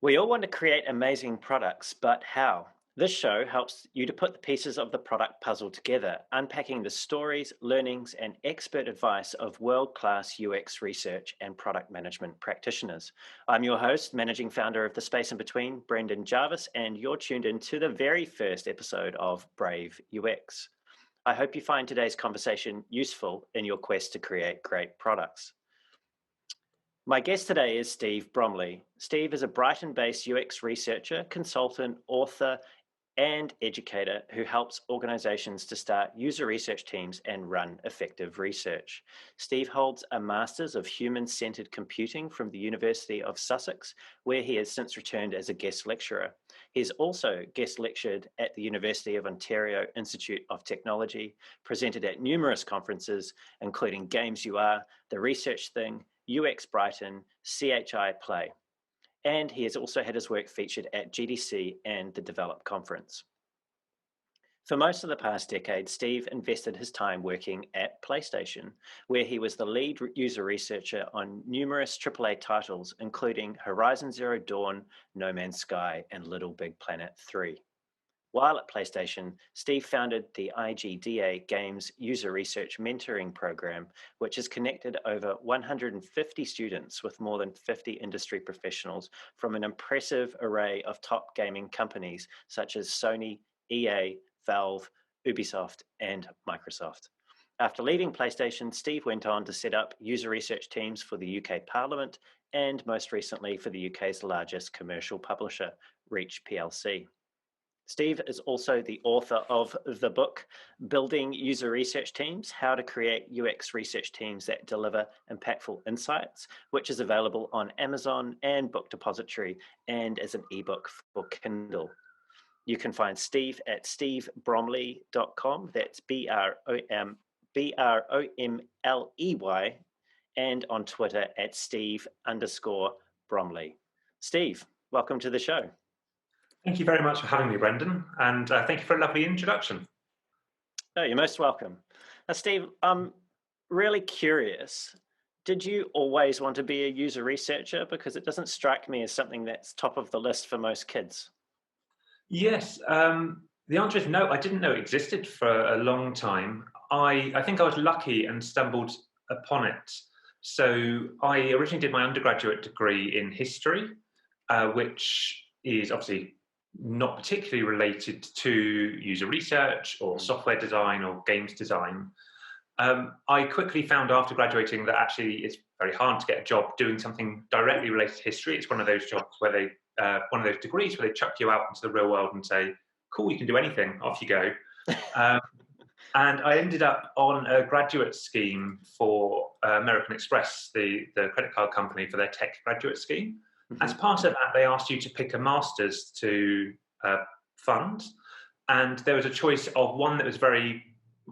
We all want to create amazing products, but how? This show helps you to put the pieces of the product puzzle together, unpacking the stories, learnings, and expert advice of world class UX research and product management practitioners. I'm your host, managing founder of The Space in Between, Brendan Jarvis, and you're tuned in to the very first episode of Brave UX. I hope you find today's conversation useful in your quest to create great products. My guest today is Steve Bromley. Steve is a Brighton-based UX researcher, consultant, author, and educator who helps organizations to start user research teams and run effective research. Steve holds a Master's of Human-Centered Computing from the University of Sussex, where he has since returned as a guest lecturer. He's also guest lectured at the University of Ontario Institute of Technology, presented at numerous conferences, including Games You Are, The Research Thing, UX Brighton, CHI Play. And he has also had his work featured at GDC and the Develop Conference. For most of the past decade, Steve invested his time working at PlayStation, where he was the lead user researcher on numerous AAA titles, including Horizon Zero Dawn, No Man's Sky, and LittleBigPlanet 3. While at PlayStation, Steve founded the IGDA Games User Research Mentoring Program, which has connected over 150 students with more than 50 industry professionals from an impressive array of top gaming companies such as Sony, EA, Valve, Ubisoft, and Microsoft. After leaving PlayStation, Steve went on to set up user research teams for the UK Parliament and most recently for the UK's largest commercial publisher, Reach plc. Steve is also the author of the book, Building User Research Teams, How to Create UX Research Teams That Deliver Impactful Insights, which is available on Amazon and Book Depository and as an ebook for Kindle. You can find Steve at stevebromley.com, that's Bromley, and on Twitter at Steve_Bromley. Steve, welcome to the show. Thank you very much for having me, Brendan, and thank you for a lovely introduction. Oh, you're most welcome. Now, Steve, I'm really curious. Did you always want to be a user researcher? Because it doesn't strike me as something that's top of the list for most kids. Yes, the answer is no. I didn't know it existed for a long time. I think I was lucky and stumbled upon it. So I originally did my undergraduate degree in history, which is obviously not particularly related to user research or software design or games design. I quickly found after graduating that actually it's very hard to get a job doing something directly related to history. It's one of those jobs where one of those degrees where they chuck you out into the real world and say, cool, you can do anything, off you go. And I ended up on a graduate scheme for American Express, the credit card company, for their tech graduate scheme. As part of that, they asked you to pick a master's to fund. And there was a choice of one that was very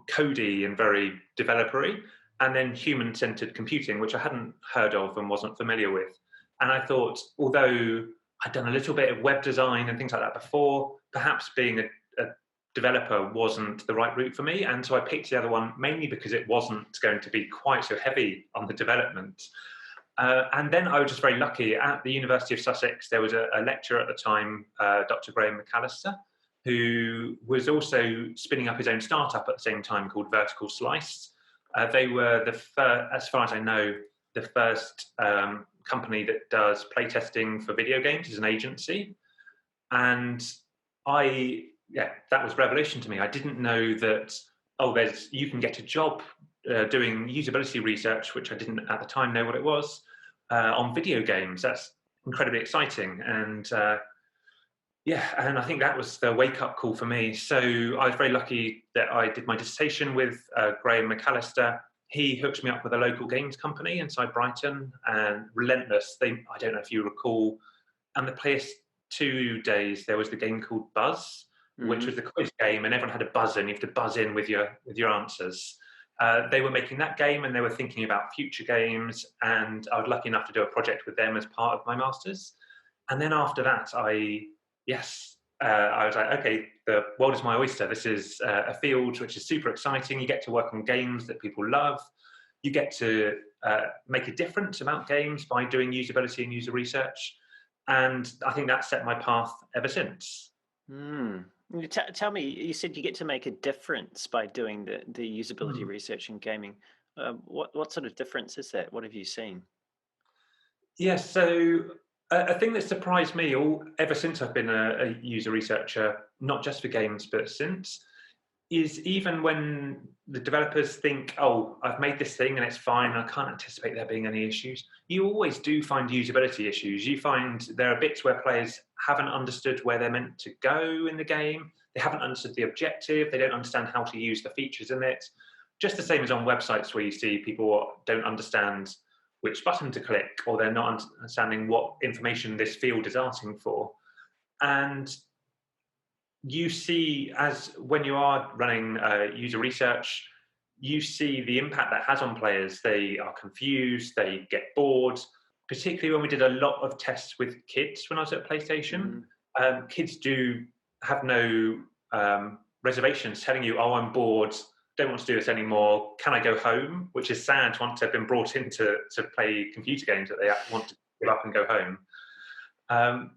codey and very developer-y, and then human-centered computing, which I hadn't heard of and wasn't familiar with. And I thought, although I'd done a little bit of web design and things like that before, perhaps being a developer wasn't the right route for me. And so I picked the other one mainly because it wasn't going to be quite so heavy on the development. And then I was just very lucky. At the University of Sussex, there was a lecturer at the time, Dr. Graham McAllister, who was also spinning up his own startup at the same time called Vertical Slice. They were the first, as far as I know, the first company that does playtesting for video games as an agency. And that was revelation to me. I didn't know that, you can get a job doing usability research, which I didn't at the time know what it was, on video games. That's incredibly exciting. And and I think that was the wake-up call for me. So I was very lucky that I did my dissertation with Graham McAllister. He hooked me up with a local games company inside Brighton, and Relentless. I don't know if you recall, and the PS2 days, there was the game called Buzz, which was the quiz game, and everyone had a buzzer, and you have to buzz in with your answers. They were making that game, and they were thinking about future games, and I was lucky enough to do a project with them as part of my master's. And then after that, I was like, okay, the world is my oyster. This is a field which is super exciting. You get to work on games that people love. You get to make a difference about games by doing usability and user research. And I think that set my path ever since. Hmm. Tell me, you said you get to make a difference by doing the usability Hmm. research in gaming. What sort of difference is that? What have you seen? Yes, so a thing that surprised me all ever since I've been a user researcher, not just for games, but since, is even when the developers think, oh, I've made this thing and it's fine, I can't anticipate there being any issues, you always do find usability issues. You find there are bits where players haven't understood where they're meant to go in the game, they haven't understood the objective, they don't understand how to use the features in it. Just the same as on websites where you see people don't understand which button to click, or they're not understanding what information this field is asking for. And you see, as when you are running user research, you see the impact that has on players. They are confused, they get bored, particularly when we did a lot of tests with kids when I was at PlayStation. Mm. Kids do have no reservations telling you, oh, I'm bored, don't want to do this anymore, can I go home? Which is sad once they've been brought in to play computer games that they want to give up and go home. Um,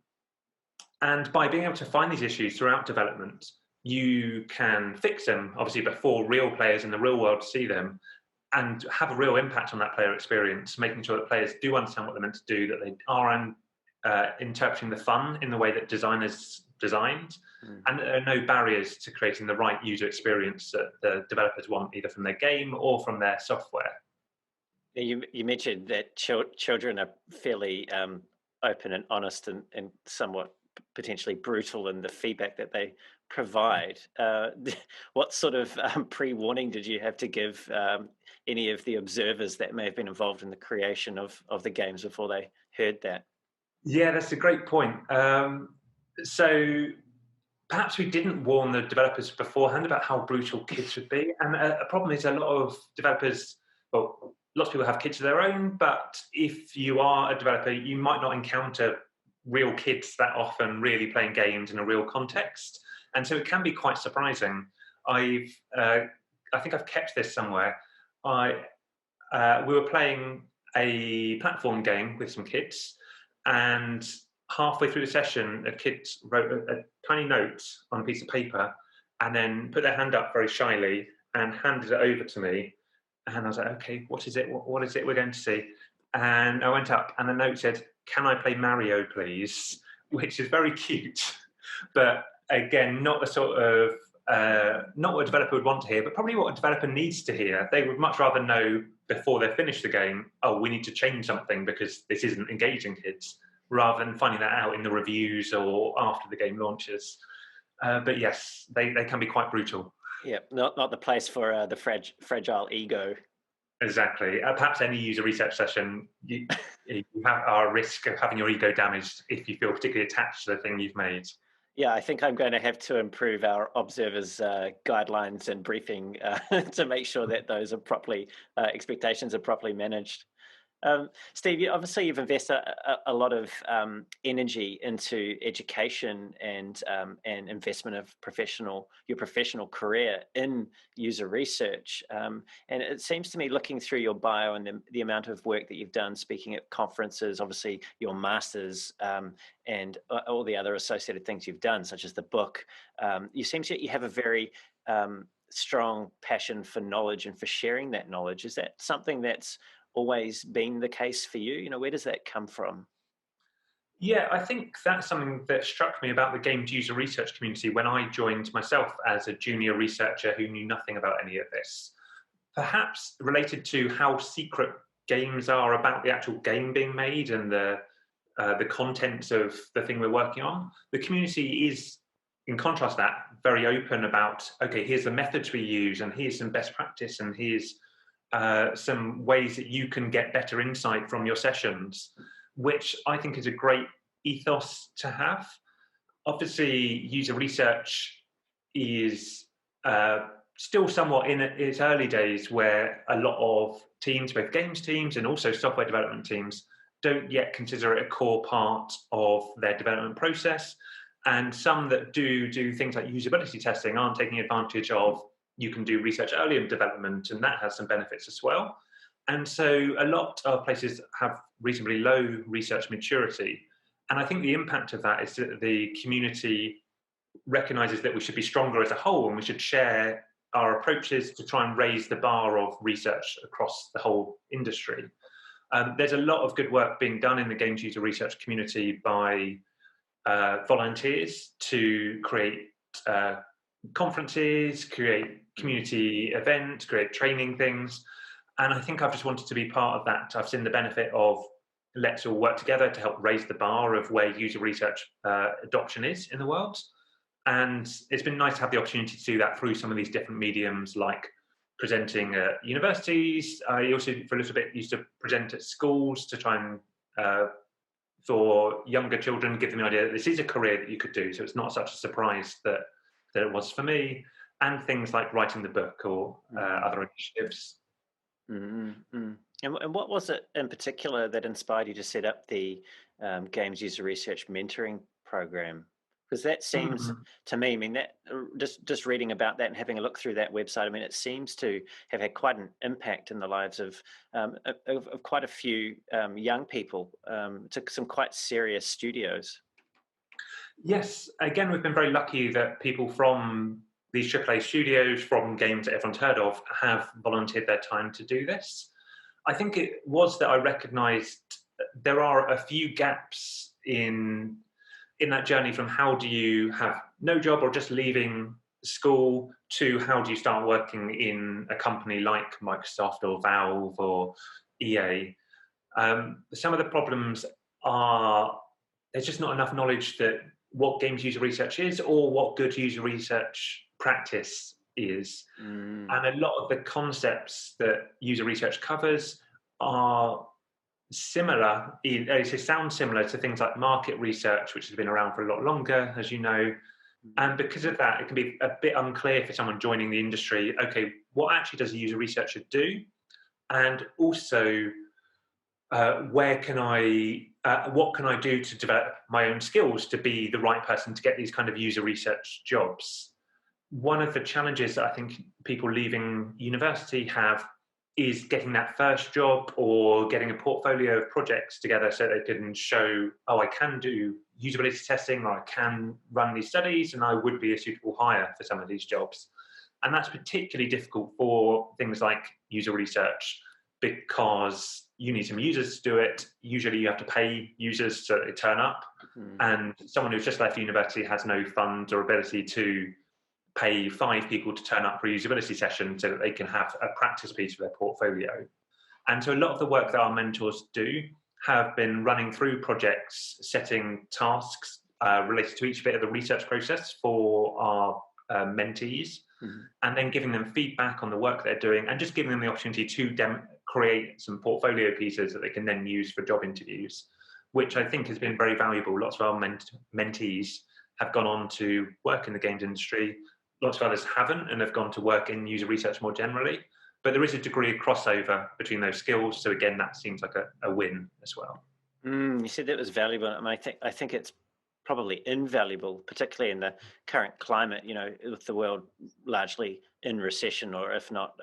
and by being able to find these issues throughout development, you can fix them, obviously, before real players in the real world see them, and have a real impact on that player experience, making sure that players do understand what they're meant to do, that they are interpreting the fun in the way that designers designed, Mm. and there are no barriers to creating the right user experience that the developers want, either from their game or from their software. Yeah, you mentioned that children are fairly open and honest and somewhat potentially brutal in the feedback that they provide. What sort of pre-warning did you have to give any of the observers that may have been involved in the creation of the games before they heard that? Yeah, that's a great point. So perhaps we didn't warn the developers beforehand about how brutal kids would be. And a problem is a lot of developers, well, lots of people have kids of their own, but if you are a developer, you might not encounter real kids that often really playing games in a real context. And so it can be quite surprising. I've, uh, I think I've kept this somewhere. We were playing a platform game with some kids, and halfway through the session, a kid wrote a tiny note on a piece of paper and then put their hand up very shyly and handed it over to me. And I was like, okay, what is it? What is it we're going to see? And I went up and the note said, can I play Mario, please? Which is very cute, but again, not the sort of not what a developer would want to hear, but probably what a developer needs to hear. They would much rather know before they finish the game, oh, we need to change something because this isn't engaging kids, rather than finding that out in the reviews or after the game launches. But yes, they can be quite brutal. Yeah, not the place for the fragile ego. Exactly. Perhaps any user research session, you are at risk of having your ego damaged if you feel particularly attached to the thing you've made. Yeah, I think I'm going to have to improve our observers' guidelines and briefing to make sure that those are properly expectations are properly managed. Steve, obviously you've invested a lot of energy into education and investment of your professional career in user research. And it seems to me, looking through your bio and the amount of work that you've done, speaking at conferences, obviously your masters, and all the other associated things you've done, such as the book, you seem to you have a very strong passion for knowledge and for sharing that knowledge. Is that something that's always been the case for you? Where does that come from? Yeah, I think that's something that struck me about the games user research community when I joined myself as a junior researcher who knew nothing about any of this. Perhaps related to how secret games are about the actual game being made and the contents of the thing we're working on. The community is, in contrast to that, very open about, okay, here's the methods we use, and here's some best practice, and here's some ways that you can get better insight from your sessions, which I think is a great ethos to have. Obviously, user research is still somewhat in its early days, where a lot of teams, both games teams and also software development teams, don't yet consider it a core part of their development process. And some that do things like usability testing aren't taking advantage of, you can do research early in development, and that has some benefits as well. And so a lot of places have reasonably low research maturity. And I think the impact of that is that the community recognizes that we should be stronger as a whole, and we should share our approaches to try and raise the bar of research across the whole industry. There's a lot of good work being done in the games user research community by volunteers to create conferences, create community events, create training things. And I think I've just wanted to be part of that. I've seen the benefit of let's all work together to help raise the bar of where user research adoption is in the world. And it's been nice to have the opportunity to do that through some of these different mediums, like presenting at universities. I also, for a little bit, used to present at schools to try and, for younger children, give them the idea that this is a career that you could do. So it's not such a surprise that it was for me. And things like writing the book or other initiatives. Mm-hmm. And what was it in particular that inspired you to set up the Games User Research Mentoring Program? Because that seems to me, I mean, that just reading about that and having a look through that website, I mean, it seems to have had quite an impact in the lives of quite a few young people, to some quite serious studios. Yes, again, we've been very lucky that people from these AAA studios, from games that everyone's heard of, have volunteered their time to do this. I think it was that I recognised there are a few gaps in that journey from how do you have no job or just leaving school to how do you start working in a company like Microsoft or Valve or EA. Some of the problems are there's just not enough knowledge that what games user research is or what good user research practice is. And a lot of the concepts that user research covers are similar, they sound similar to things like market research, which has been around for a lot longer, as you know. And because of that, it can be a bit unclear for someone joining the industry, okay, what actually does a user researcher do? And also, what can I do to develop my own skills to be the right person to get these kind of user research jobs? One of the challenges that I think people leaving university have is getting that first job or getting a portfolio of projects together so they can show, oh, I can do usability testing or I can run these studies and I would be a suitable hire for some of these jobs. And that's particularly difficult for things like user research because you need some users to do it. Usually you have to pay users to turn up. And someone who's just left university has no funds or ability to pay 5 people to turn up for a usability session so that they can have a practice piece for their portfolio. And so a lot of the work that our mentors do have been running through projects, setting tasks related to each bit of the research process for our mentees, and then giving them feedback on the work they're doing and just giving them the opportunity to create some portfolio pieces that they can then use for job interviews, which I think has been very valuable. Lots of our mentees have gone on to work in the games industry. Lots of others haven't and have gone to work in user research more generally. But there is a degree of crossover between those skills. So again, that seems like a win as well. You said that was valuable. I mean, I think it's probably invaluable, particularly in the current climate, you know, with the world largely in recession or if not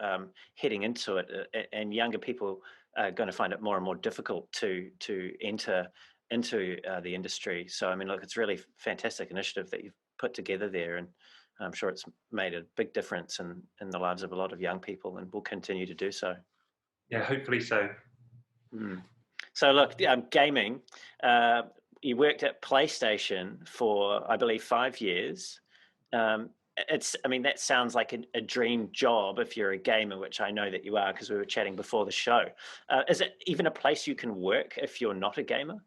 heading into it. And younger people are going to find it more and more difficult to enter into the industry. So, I mean, look, it's really fantastic initiative that you've put together there. And I'm sure it's made a big difference in the lives of a lot of young people and will continue to do so. Yeah, hopefully so. So look, gaming, you worked at PlayStation for, I believe, 5 years. I mean, that sounds like a dream job if you're a gamer, which I know that you are because we were chatting before the show. Is it even a place you can work if you're not a gamer?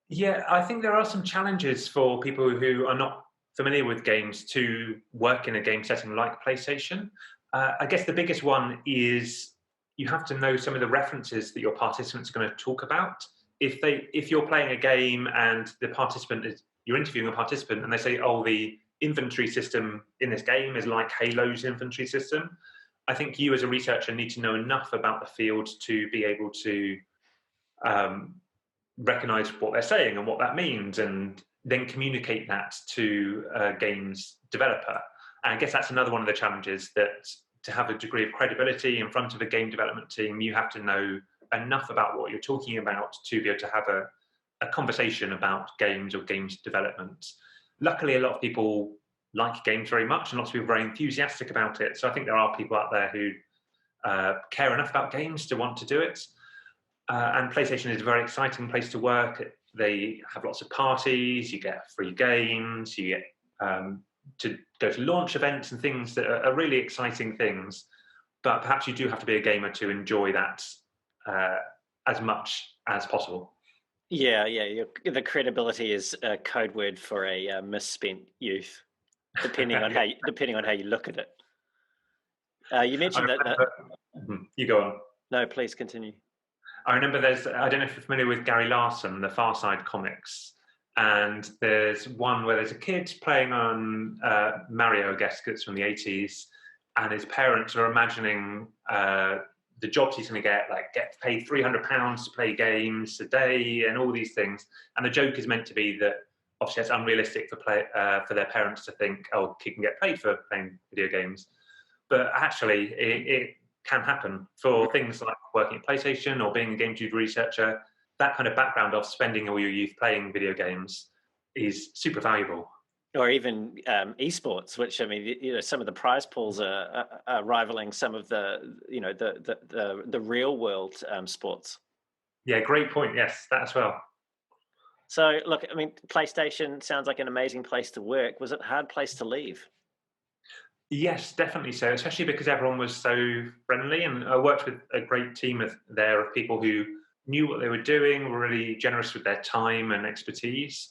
Yeah, I think there are some challenges for people who are not familiar with games to work in a game setting like PlayStation. I guess the biggest one is you have to know some of the references that your participants are going to talk about. If you're playing a game and you're interviewing a participant and they say, oh, the inventory system in this game is like Halo's inventory system, I think you as a researcher need to know enough about the field to be able to recognize what they're saying and what that means and then communicate that to a games developer. And I guess that's another one of the challenges, that to have a degree of credibility in front of a game development team, you have to know enough about what you're talking about to be able to have a conversation about games or games development. Luckily, a lot of people like games very much, and lots of people are very enthusiastic about it. So I think there are people out there who care enough about games to want to do it. And PlayStation is a very exciting place to work. They have lots of parties, you get free games, you get to go to launch events and things that are really exciting things. But perhaps you do have to be a gamer to enjoy that as much as possible. Yeah, yeah. The credibility is a code word for a misspent youth, depending on how you look at it. You I mentioned that. remember, you go on. No, please continue. I remember I don't know if you're familiar with Gary Larson, the Far Side comics. And there's one where there's a kid playing on Mario, I guess, it's from the 80s. And his parents are imagining the jobs he's going to get paid £300 to play games a day and all these things. And the joke is meant to be that obviously it's unrealistic for their parents to think, oh, kid can get paid for playing video games. But actually, it can happen for things like working at PlayStation or being a game tube researcher. That kind of background of spending all your youth playing video games is super valuable. Or even esports, which, I mean, some of the prize pools are rivaling some of the real world sports. Yeah, great point. Yes, that as well. So, look, I mean, PlayStation sounds like an amazing place to work. Was it a hard place to leave? Yes, definitely so, especially because everyone was so friendly. And I worked with a great team of people who knew what they were doing, were really generous with their time and expertise.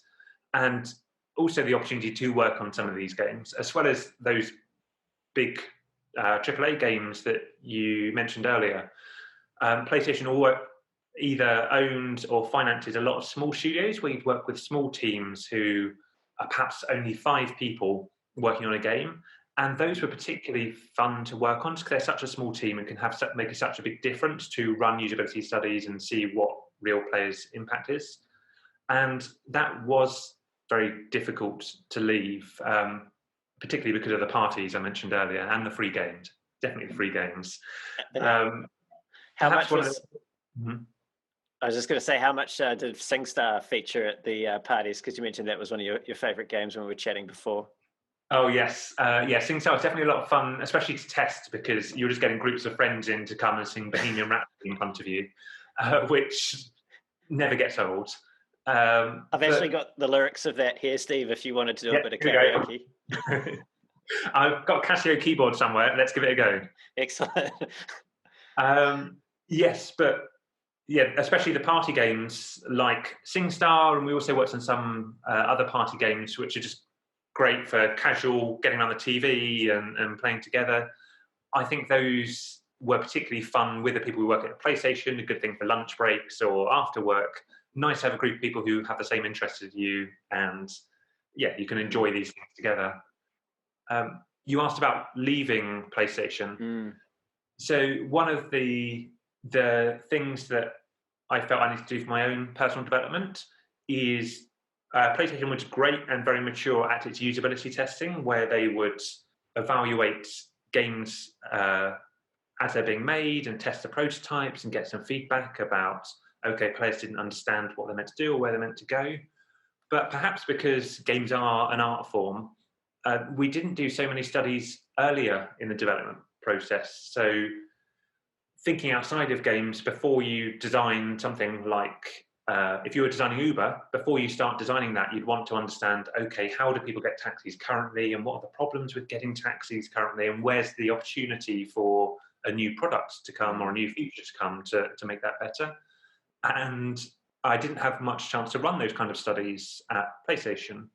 And also the opportunity to work on some of these games, as well as those big AAA games that you mentioned earlier. PlayStation either owned or finances a lot of small studios where you'd work with small teams who are perhaps only 5 people working on a game. And those were particularly fun to work on because they're such a small team and can make such a big difference to run usability studies and see what real players' impact is. And that was very difficult to leave, particularly because of the parties I mentioned earlier and the free games. Definitely the free games. How much was? I was just going to say, how much did SingStar feature at the parties? Because you mentioned that was one of your favorite games when we were chatting before. Oh, yes. SingStar was definitely a lot of fun, especially to test because you're just getting groups of friends in to come and sing Bohemian Rhapsody in front of you, which never gets old. I've actually got the lyrics of that here, Steve, if you wanted to do a bit of karaoke. I've got a Casio keyboard somewhere. Let's give it a go. Excellent. Yes, but yeah, especially the party games like SingStar, and we also worked on some other party games which are just great for casual getting around the TV and playing together. I think those were particularly fun with the people who work at the PlayStation, a good thing for lunch breaks or after work. Nice to have a group of people who have the same interests as you, and yeah, you can enjoy these things together. You asked about leaving PlayStation. So one of the things that I felt I needed to do for my own personal development is PlayStation was great and very mature at its usability testing, where they would evaluate games as they're being made and test the prototypes and get some feedback about, okay, players didn't understand what they're meant to do or where they're meant to go. But perhaps because games are an art form, we didn't do so many studies earlier in the development process. So thinking outside of games before you design something like, if you were designing Uber, before you start designing that, you'd want to understand, okay, how do people get taxis currently and what are the problems with getting taxis currently and where's the opportunity for a new product to come or a new feature to come to make that better. And I didn't have much chance to run those kind of studies at PlayStation,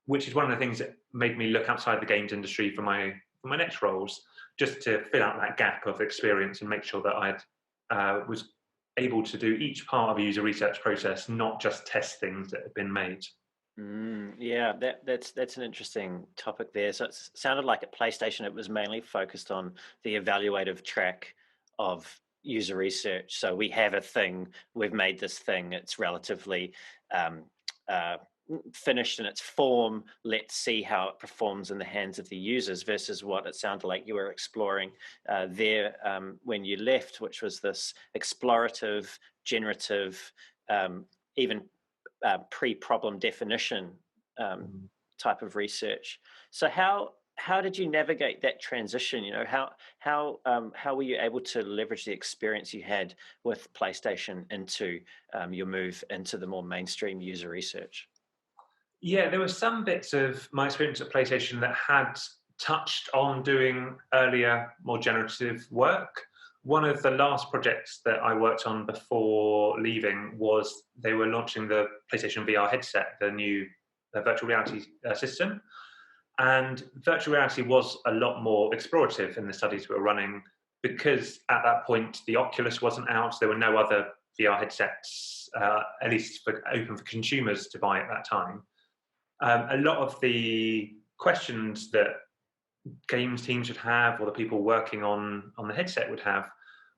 which is one of the things that made me look outside the games industry for my next roles, just to fill out that gap of experience and make sure that I was able to do each part of a user research process, not just test things that have been made. Yeah, that's an interesting topic there. So it sounded like at PlayStation it was mainly focused on the evaluative track of user research. So we have a thing, we've made this thing, it's relatively finished in its form, let's see how it performs in the hands of the users, versus what it sounded like you were exploring there when you left, which was this explorative, generative, even pre-problem definition um, Mm. type of research. So how did you navigate that transition? You know, how were you able to leverage the experience you had with PlayStation into your move into the more mainstream user research? Yeah, there were some bits of my experience at PlayStation that had touched on doing earlier, more generative work. One of the last projects that I worked on before leaving was they were launching the PlayStation VR headset, the new virtual reality system. And virtual reality was a lot more explorative in the studies we were running because at that point the Oculus wasn't out. There were no other VR headsets, at least open for consumers to buy at that time. A lot of the questions that games teams would have, or the people working on the headset would have,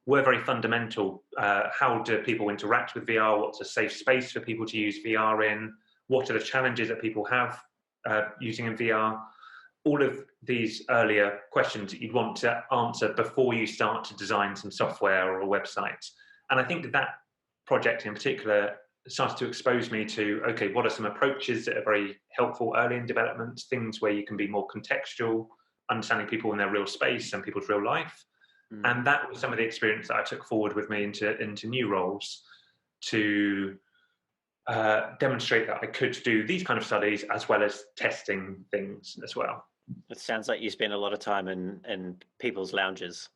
were very fundamental. How do people interact with VR? What's a safe space for people to use VR in? What are the challenges that people have using in VR? All of these earlier questions that you'd want to answer before you start to design some software or a website. And I think that project in particular started to expose me to, okay, what are some approaches that are very helpful early in development, things where you can be more contextual, understanding people in their real space and people's real life. Mm. And that was some of the experience that I took forward with me into new roles to demonstrate that I could do these kind of studies as well as testing things as well. It sounds like you spend a lot of time in people's lounges.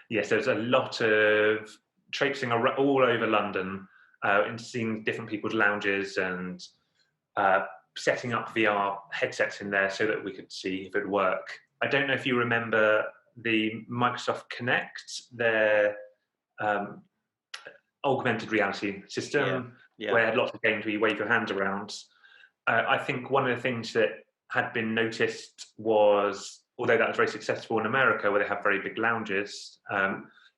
Yes, there's a lot of traipsing all over London and seeing different people's lounges and uh, setting up VR headsets in there so that we could see if it would work. I don't know if you remember the Microsoft Kinect, their um, augmented reality Yeah, system, yeah. where it had lots of games where you wave your hand around. I think one of the things that had been noticed was, although that was very successful in America, where they have very big lounges,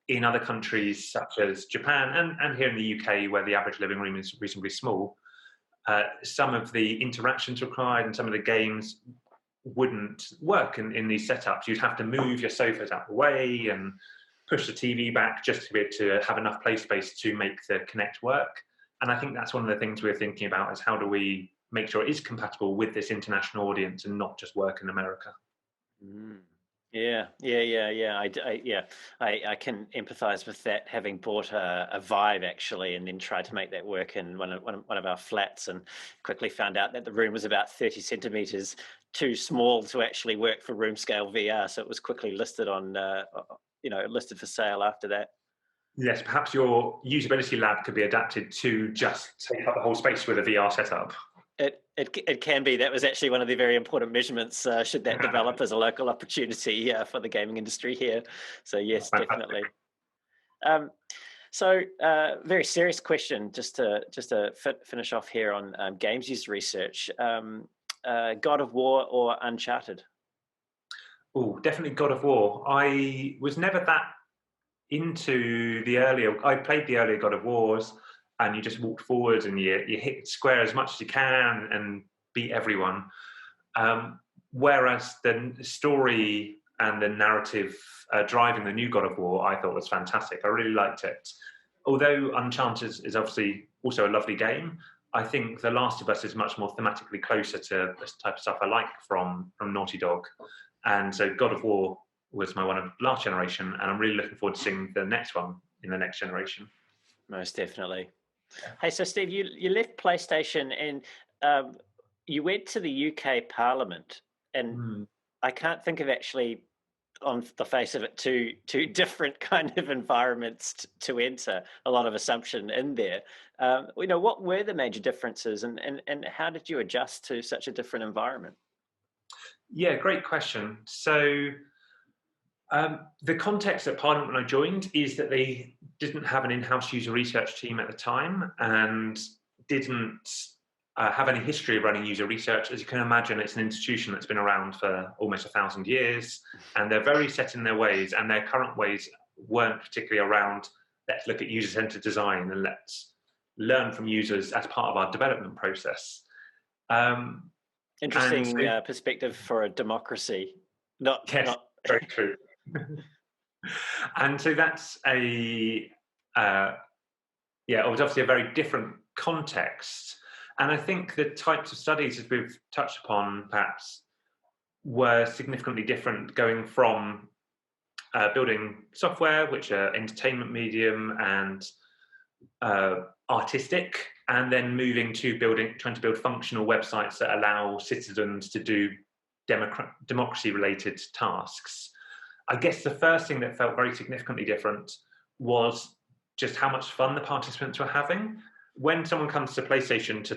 in other countries such as Japan and here in the UK, where the average living room is reasonably small, some of the interactions required and some of the games wouldn't work in these setups. You'd have to move your sofas out of the way and push the TV back just to be able to have enough play space to make the Connect work. And I think that's one of the things we're thinking about is how do we make sure it is compatible with this international audience and not just work in America. Mm. Yeah, yeah. I can empathize with that, having bought a Vive actually, and then tried to make that work in one of our flats, and quickly found out that the room was about 30 centimeters too small to actually work for room scale VR. So it was quickly listed on, listed for sale after that. Yes, perhaps your usability lab could be adapted to just take up the whole space with a VR setup. It can be. That was actually one of the very important measurements. Should that develop as a local opportunity for the gaming industry here? So yes, Fantastic. definitely. Um, very serious question, just to finish off here on games user research. God of War or Uncharted? Oh, definitely God of War. I was never that into the earlier. I played the earlier God of Wars, and you just walked forward and you hit square as much as you can and beat everyone. Whereas the story and the narrative driving the new God of War, I thought was fantastic. I really liked it. Although Uncharted is obviously also a lovely game, I think The Last of Us is much more thematically closer to this type of stuff I like from Naughty Dog. And so God of War was my one of last generation, and I'm really looking forward to seeing the next one in the next generation. Most definitely. Hey, so Steve, you left PlayStation and you went to the UK Parliament, and Mm. I can't think of actually on the face of it two different kind of environments to enter. A lot of assumption in there. What were the major differences, and how did you adjust to such a different environment? Yeah, great question. So the context at Parliament when I joined is that they didn't have an in-house user research team at the time and didn't have any history of running user research. As you can imagine, it's an institution that's been around for almost 1,000 years, and they're very set in their ways, and their current ways weren't particularly around, let's look at user-centered design and let's learn from users as part of our development process. Um, and so, Interesting perspective for a democracy. Not yes, not. very true. And so that's it was obviously a very different context. And I think the types of studies, as we've touched upon, perhaps, were significantly different, going from building software, which are entertainment medium and artistic, and then moving to trying to build functional websites that allow citizens to do democracy-related tasks. I guess the first thing that felt very significantly different was just how much fun the participants were having. When someone comes to PlayStation to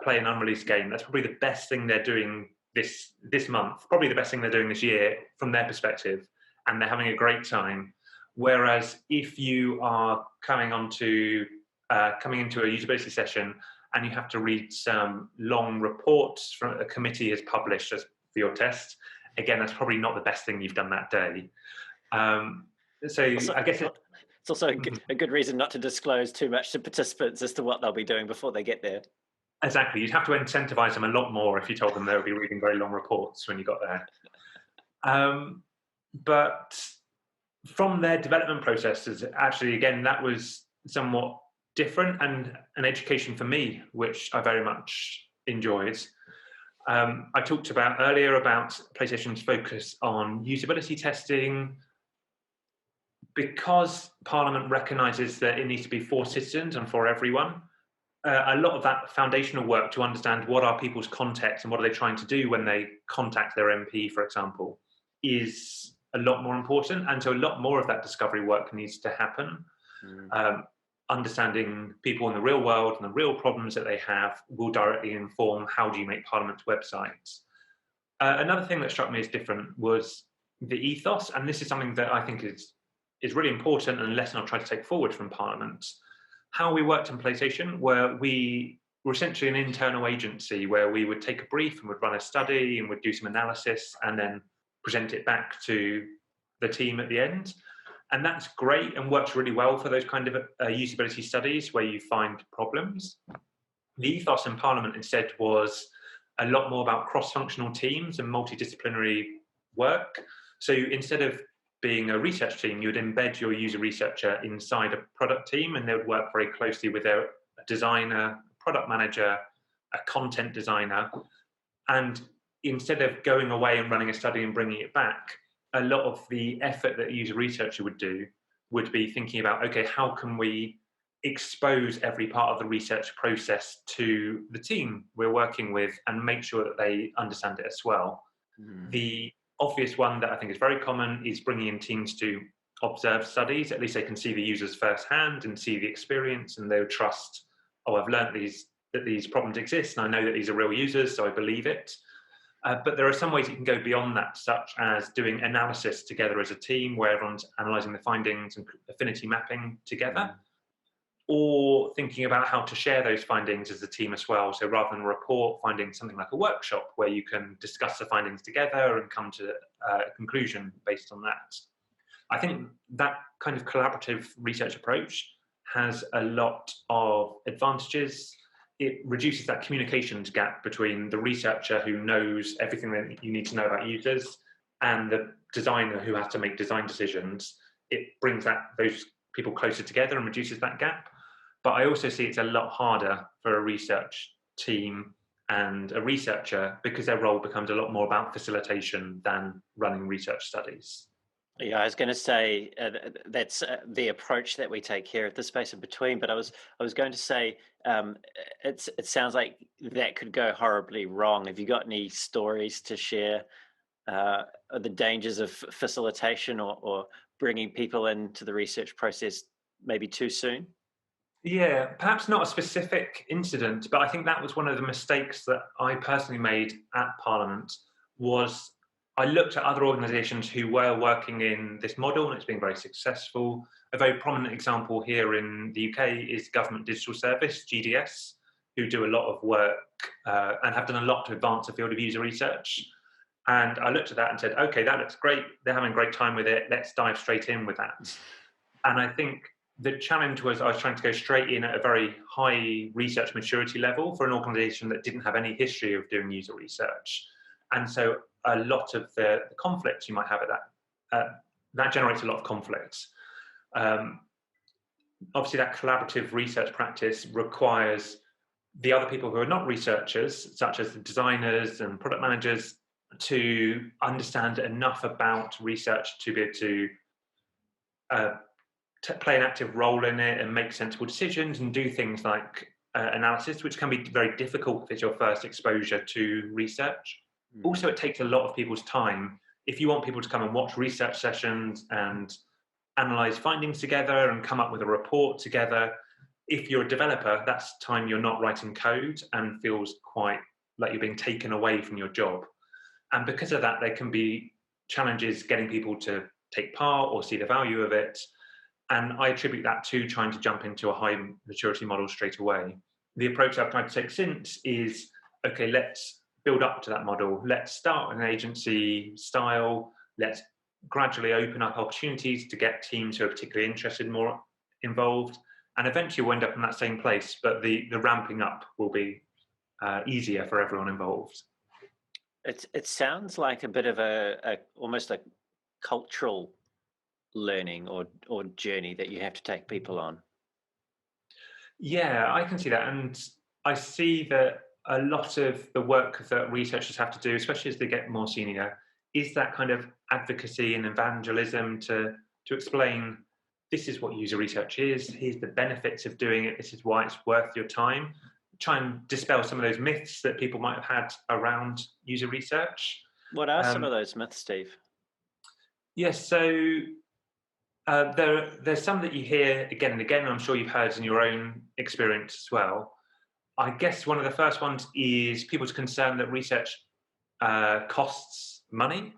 play an unreleased game, that's probably the best thing they're doing this month, probably the best thing they're doing this year from their perspective, and they're having a great time. Whereas if you are coming into a usability session and you have to read some long reports from a committee has published for your test, again, that's probably not the best thing you've done that day. I guess it's also a good reason not to disclose too much to participants as to what they'll be doing before they get there. Exactly. You'd have to incentivize them a lot more if you told them they would be reading very long reports when you got there. But from their development processes, actually, again, that was somewhat different and an education for me, which I very much enjoyed. I talked about earlier about PlayStation's focus on usability testing. Because Parliament recognises that it needs to be for citizens and for everyone, a lot of that foundational work to understand what are people's context and what are they trying to do when they contact their MP, for example, is a lot more important. And so a lot more of that discovery work needs to happen. Understanding people in the real world and the real problems that they have will directly inform how do you make Parliament's websites. Another thing that struck me as different was the ethos, and this is something that I think is really important and a lesson I've tried to take forward from Parliament. How we worked in PlayStation, where we were essentially an internal agency where we would take a brief and would run a study and would do some analysis and then present it back to the team at the end. And that's great and works really well for those kind of usability studies where you find problems. The ethos in Parliament instead was a lot more about cross-functional teams and multidisciplinary work. So instead of being a research team, you would embed your user researcher inside a product team, and they would work very closely with a designer, product manager, a content designer. And instead of going away and running a study and bringing it back, a lot of the effort that a user researcher would do would be thinking about, okay, how can we expose every part of the research process to the team we're working with and make sure that they understand it as well. The obvious one that I think is very common is bringing in teams to observe studies. At least they can see the users firsthand and see the experience, and they'll trust, oh, I've learned that these problems exist, and I know that these are real users, so I believe it. But there are some ways you can go beyond that, such as doing analysis together as a team, where everyone's analysing the findings and affinity mapping together, or thinking about how to share those findings as a team as well. So rather than a report, finding something like a workshop where you can discuss the findings together and come to a conclusion based on that. I think that kind of collaborative research approach has a lot of advantages. It reduces that communications gap between the researcher who knows everything that you need to know about users and the designer who has to make design decisions. It brings those people closer together and reduces that gap. But I also see it's a lot harder for a research team and a researcher because their role becomes a lot more about facilitation than running research studies. Yeah, I was going to say that's the approach that we take here at the Space in Between. But I was going to say it sounds like that could go horribly wrong. Have you got any stories to share the dangers of facilitation or bringing people into the research process maybe too soon? Yeah, perhaps not a specific incident, but I think that was one of the mistakes that I personally made at Parliament. Was I looked at other organisations who were working in this model and it's been very successful. A very prominent example here in the UK is Government Digital Service, GDS, who do a lot of work and have done a lot to advance the field of user research. And I looked at that and said, okay, that looks great. They're having a great time with it. Let's dive straight in with that. And I think the challenge was I was trying to go straight in at a very high research maturity level for an organisation that didn't have any history of doing user research. And so a lot of the conflicts you might have at that generates a lot of conflicts. Obviously, that collaborative research practice requires the other people who are not researchers, such as the designers and product managers, to understand enough about research to be able to uh, play an active role in it and make sensible decisions and do things like analysis, which can be very difficult if it's your first exposure to research. Mm. Also, it takes a lot of people's time. If you want people to come and watch research sessions and analyze findings together and come up with a report together, if you're a developer, that's time you're not writing code and feels quite like you're being taken away from your job. And because of that, there can be challenges getting people to take part or see the value of it. And I attribute that to trying to jump into a high maturity model straight away. The approach I've tried to take since is, okay, let's build up to that model. Let's start with an agency style. Let's gradually open up opportunities to get teams who are particularly interested more involved. And eventually we'll end up in that same place, but the ramping up will be easier for everyone involved. It sounds like a bit of a almost a cultural learning or journey that you have to take people on. Yeah, I can see that. And I see that a lot of the work that researchers have to do, especially as they get more senior, is that kind of advocacy and evangelism to explain this is what user research is, here's the benefits of doing it, this is why it's worth your time. Try and dispel some of those myths that people might have had around user research. What are some Um, of those myths, Steve? yes, there's some that you hear again and again, and I'm sure you've heard in your own experience as well. I guess one of the first ones is people's concern that research costs money.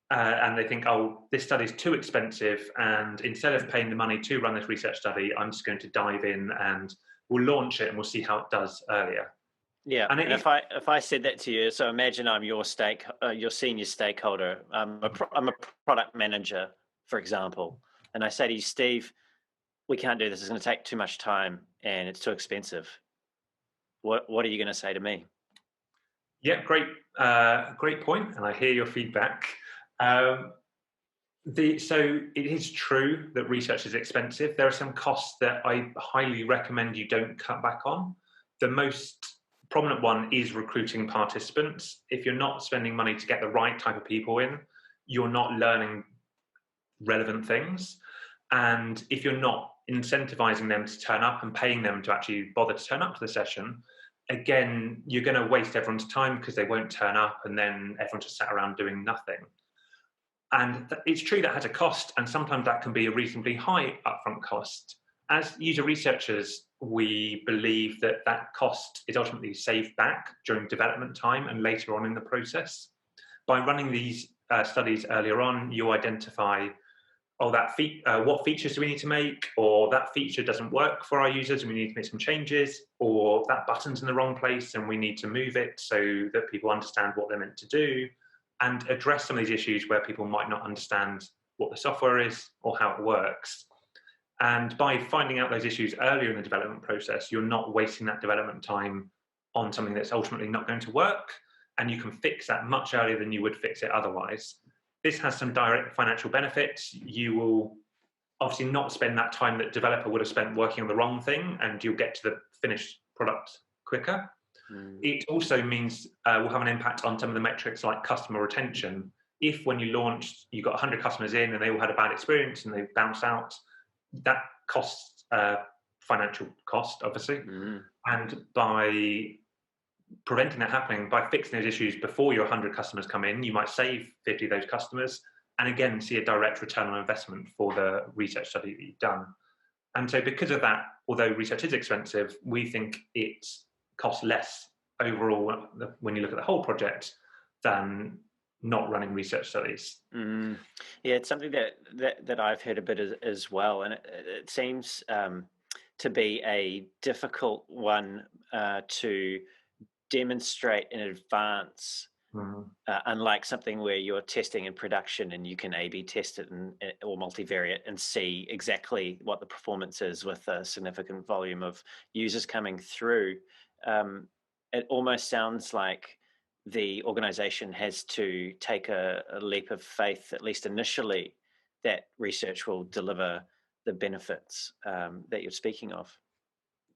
And they think, oh, this study is too expensive. And instead of paying the money to run this research study, I'm just going to dive in and we'll launch it and we'll see how it does earlier. Yeah, And and if I said that to you, so imagine I'm your senior stakeholder. I'm a product manager, for example, and I say to you, Steve, we can't do this. It's going to take too much time, and it's too expensive. What are you going to say to me? yeah, great point. And I hear your feedback. Um, so it is true that research is expensive. There are some costs that I highly recommend you don't cut back on. The most prominent one is recruiting participants. If you're not spending money to get the right type of people in, you're not learning relevant things. And if you're not incentivizing them to turn up and paying them to actually bother to turn up to the session, again, you're going to waste everyone's time because they won't turn up and then everyone just sat around doing nothing. And it's true that has a cost, and sometimes that can be a reasonably high upfront cost. As user researchers, we believe that that cost is ultimately saved back during development time and later on in the process. By running these studies earlier on, you identify, oh, what features do we need to make, or that feature doesn't work for our users and we need to make some changes, or that button's in the wrong place and we need to move it so that people understand what they're meant to do, and address some of these issues where people might not understand what the software is or how it works. And by finding out those issues earlier in the development process, you're not wasting that development time on something that's ultimately not going to work, and you can fix that much earlier than you would fix it otherwise. This has some direct financial benefits. You will obviously not spend that time that developer would have spent working on the wrong thing, and you'll get to the finished product quicker. Mm. It also means will have an impact on some of the metrics like customer retention. If when you launched, you got 100 customers in and they all had a bad experience and they bounced out, that costs financial cost, obviously. Mm. And by preventing that happening, by fixing those issues before your 100 customers come in, you might save 50 of those customers and again see a direct return on investment for the research study that you've done. And so because of that, although research is expensive, we think it costs less overall when you look at the whole project than not running research studies. Mm. Yeah, it's something that I've heard a bit as well, and it seems to be a difficult one to demonstrate in advance. Mm. Unlike something where you're testing in production and you can A/B test it or multivariate and see exactly what the performance is with a significant volume of users coming through, it almost sounds like the organization has to take a leap of faith, at least initially, that research will deliver the benefits that you're speaking of.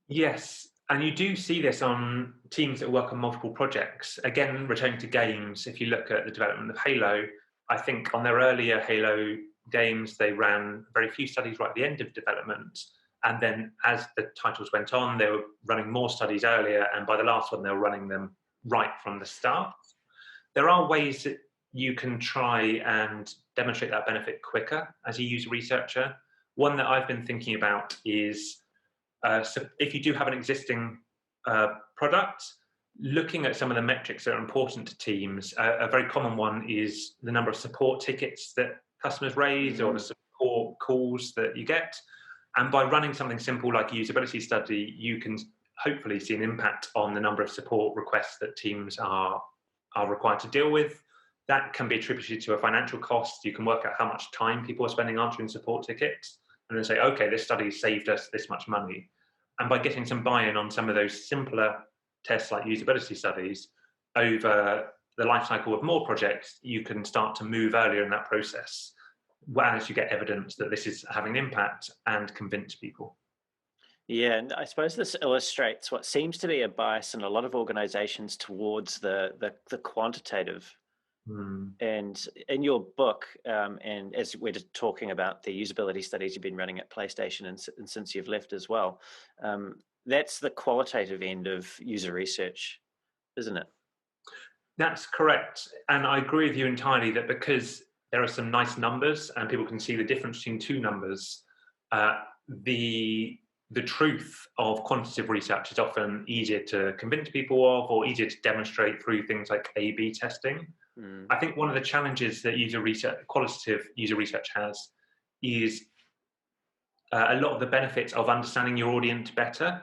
Yes, And you do see this on teams that work on multiple projects. Again, returning to games, if you look at the development of Halo, I think on their earlier Halo games, they ran very few studies right at the end of development. And then as the titles went on, they were running more studies earlier. And by the last one, they were running them right from the start. There are ways that you can try and demonstrate that benefit quicker as a user researcher. One that I've been thinking about is so if you do have an existing product, looking at some of the metrics that are important to teams, a very common one is the number of support tickets that customers raise or the support calls that you get. And by running something simple like a usability study, you can hopefully see an impact on the number of support requests that teams are required to deal with. That can be attributed to a financial cost. You can work out how much time people are spending answering support tickets and then say, okay, this study saved us this much money. And by getting some buy-in on some of those simpler tests like usability studies over the life cycle of more projects, you can start to move earlier in that process as you get evidence that this is having an impact and convince people. Yeah, and I suppose this illustrates what seems to be a bias in a lot of organizations towards the quantitative. Hmm. And in your book, and as we're just talking about the usability studies you've been running at PlayStation and since you've left as well, that's the qualitative end of user research, isn't it? That's correct. And I agree with you entirely that because there are some nice numbers and people can see the difference between two numbers, uh, the truth of quantitative research is often easier to convince people of or easier to demonstrate through things like A/B testing. Mm. I think one of the challenges that qualitative user research has is a lot of the benefits of understanding your audience better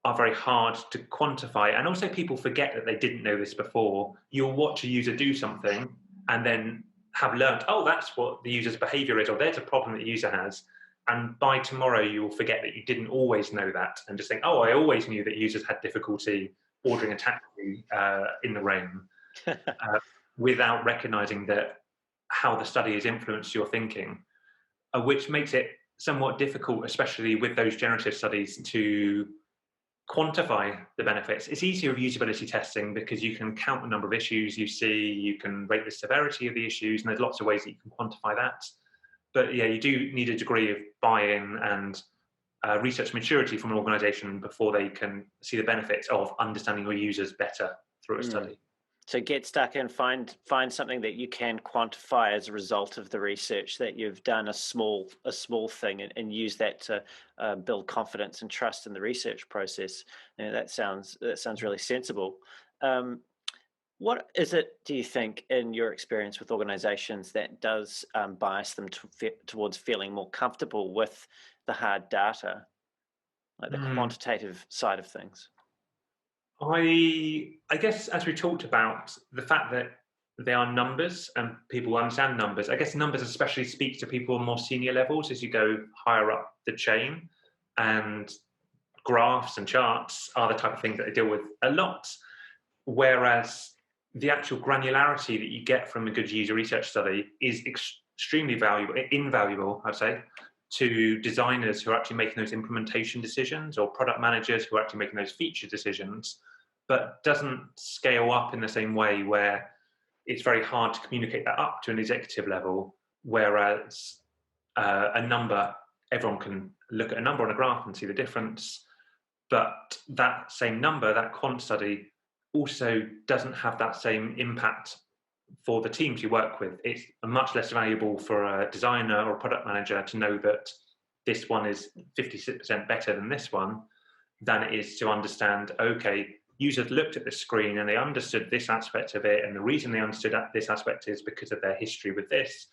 are very hard to quantify. And also, people forget that they didn't know this before. You'll watch a user do something and then have learned, oh, that's what the user's behavior is, or there's a problem that the user has. And by tomorrow, you'll forget that you didn't always know that and just think, oh, I always knew that users had difficulty ordering a taxi in the rain, without recognizing that how the study has influenced your thinking, which makes it somewhat difficult, especially with those generative studies, to quantify the benefits. It's easier with usability testing because you can count the number of issues you see, you can rate the severity of the issues, and there's lots of ways that you can quantify that. But yeah, you do need a degree of buy-in and research maturity from an organization before they can see the benefits of understanding your users better through a Mm. study. So get stuck and find something that you can quantify as a result of the research that you've done, a small thing, and use that to build confidence and trust in the research process. That sounds really sensible. Um, what is it, do you think, in your experience with organizations that does bias them towards feeling more comfortable with the hard data, like the Mm. quantitative side of things? I guess as we talked about, the fact that they are numbers and people understand numbers, I guess numbers especially speak to people on more senior levels as you go higher up the chain. And graphs and charts are the type of things that they deal with a lot. Whereas the actual granularity that you get from a good user research study is extremely invaluable, I'd say, to designers who are actually making those implementation decisions or product managers who are actually making those feature decisions, but doesn't scale up in the same way where it's very hard to communicate that up to an executive level, whereas a number, everyone can look at a number on a graph and see the difference, but that same number, that quant study, also doesn't have that same impact for the teams you work with. It's much less valuable for a designer or a product manager to know that this one is 56% better than this one than it is to understand, okay, users looked at the screen and they understood this aspect of it, and the reason they understood this aspect is because of their history with this.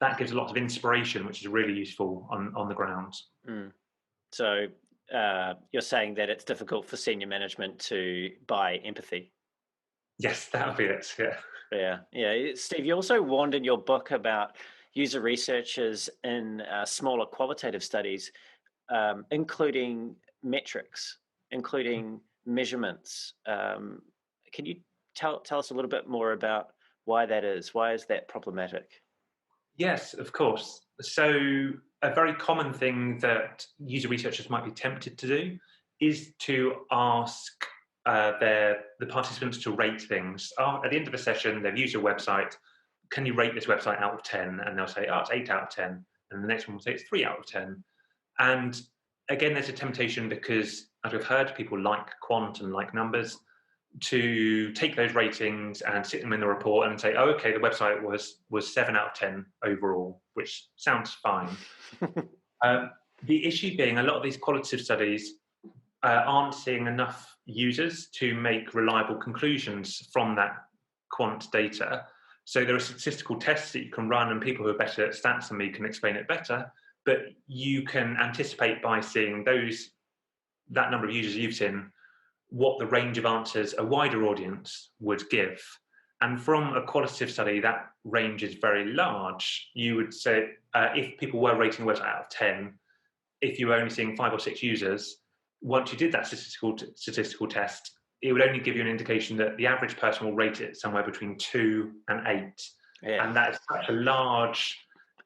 That gives a lot of inspiration, which is really useful on the ground. Mm. So you're saying that it's difficult for senior management to buy empathy. Yes, that would be it. Yeah. Yeah. Steve, you also warned in your book about user researchers in smaller qualitative studies, including metrics, including measurements. Can you tell us a little bit more about why that is? Why is that problematic? Yes, of course. So a very common thing that user researchers might be tempted to do is to ask the participants to rate things. At the end of a session, they've used your website. Can you rate this website out of 10? And they'll say, oh, it's 8 out of 10. And the next one will say it's 3 out of 10. And again, there's a temptation because, as we've heard, people like quant and like numbers, to take those ratings and stick them in the report and say, oh, okay, the website was 7 out of 10 overall, which sounds fine. The issue being a lot of these qualitative studies aren't seeing enough users to make reliable conclusions from that quant data. So there are statistical tests that you can run, and people who are better at stats than me can explain it better, but you can anticipate by seeing that number of users you've seen what the range of answers a wider audience would give. And from a qualitative study, that range is very large. You would say, if people were rating a website out of 10, if you were only seeing 5 or 6 users, once you did that statistical test, it would only give you an indication that the average person will rate it somewhere between 2 and 8. Yeah. And that is such a large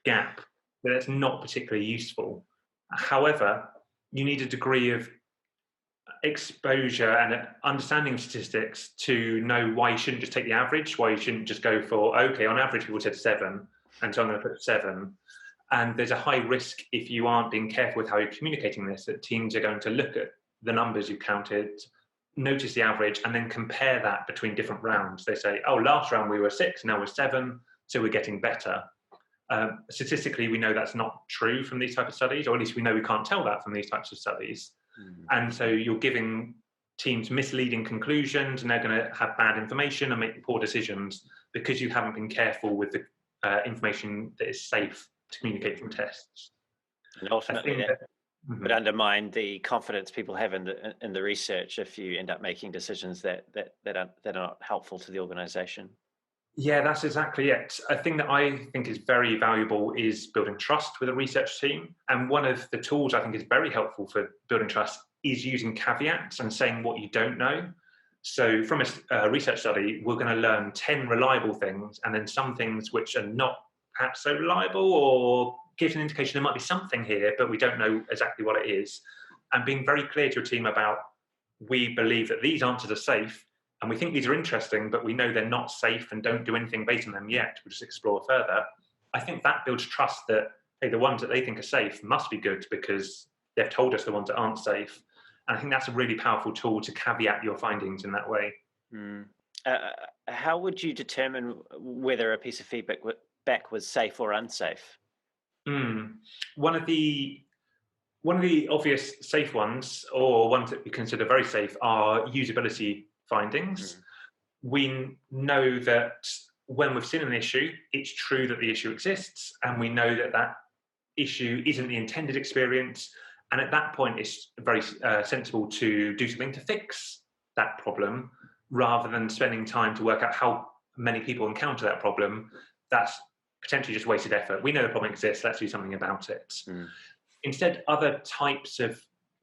gap that it's not particularly useful. However, you need a degree of exposure and understanding of statistics to know why you shouldn't just take the average, why you shouldn't just go for, okay, on average people said 7, and so I'm going to put 7. And there's a high risk, if you aren't being careful with how you're communicating this, that teams are going to look at the numbers you counted, notice the average, and then compare that between different rounds. They say, oh, last round we were 6, now we're 7, so we're getting better. Statistically, we know that's not true from these types of studies, or at least we know we can't tell that from these types of studies. And so you're giving teams misleading conclusions, and they're going to have bad information and make poor decisions because you haven't been careful with the information that is safe to communicate from tests. And ultimately that would undermine the confidence people have in the research if you end up making decisions that are not helpful to the organization. Yeah, that's exactly it. A thing that I think is very valuable is building trust with a research team. And one of the tools I think is very helpful for building trust is using caveats and saying what you don't know. So from a research study, we're going to learn 10 reliable things, and then some things which are not perhaps so reliable, or gives an indication there might be something here, but we don't know exactly what it is. And being very clear to your team about, we believe that these answers are safe, and we think these are interesting, but we know they're not safe and don't do anything based on them yet. We'll just explore further. I think that builds trust that, hey, the ones that they think are safe must be good because they've told us the ones that aren't safe. And I think that's a really powerful tool to caveat your findings in that way. How would you determine whether a piece of feedback was safe or unsafe? One of the obvious safe ones, or ones that we consider very safe, are usability findings. We know that when we've seen an issue, it's true that the issue exists, and we know that that issue isn't the intended experience. And at that point, it's very sensible to do something to fix that problem, rather than spending time to work out how many people encounter that problem. That's potentially just wasted effort. We know the problem exists, let's do something about it. Instead, other types of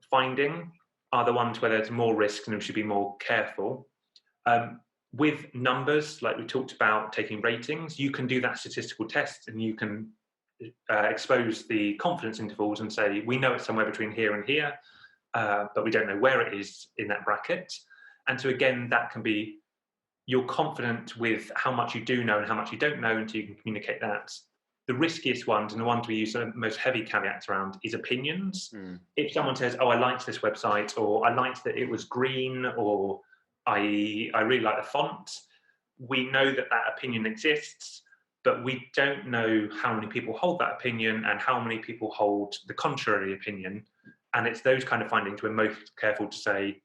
finding are the ones where there's more risk and we should be more careful. With numbers, like we talked about taking ratings, you can do that statistical test, and you can expose the confidence intervals and say, we know it's somewhere between here and here, but we don't know where it is in that bracket. And so again, that can be, you're confident with how much you do know and how much you don't know until you can communicate that. The riskiest ones, and the ones we use the most heavy caveats around, is opinions. If someone says, oh, I liked this website, or I liked that it was green, or I really like the font, we know that that opinion exists, but we don't know how many people hold that opinion and how many people hold the contrary opinion. And it's those kind of findings we're most careful to say,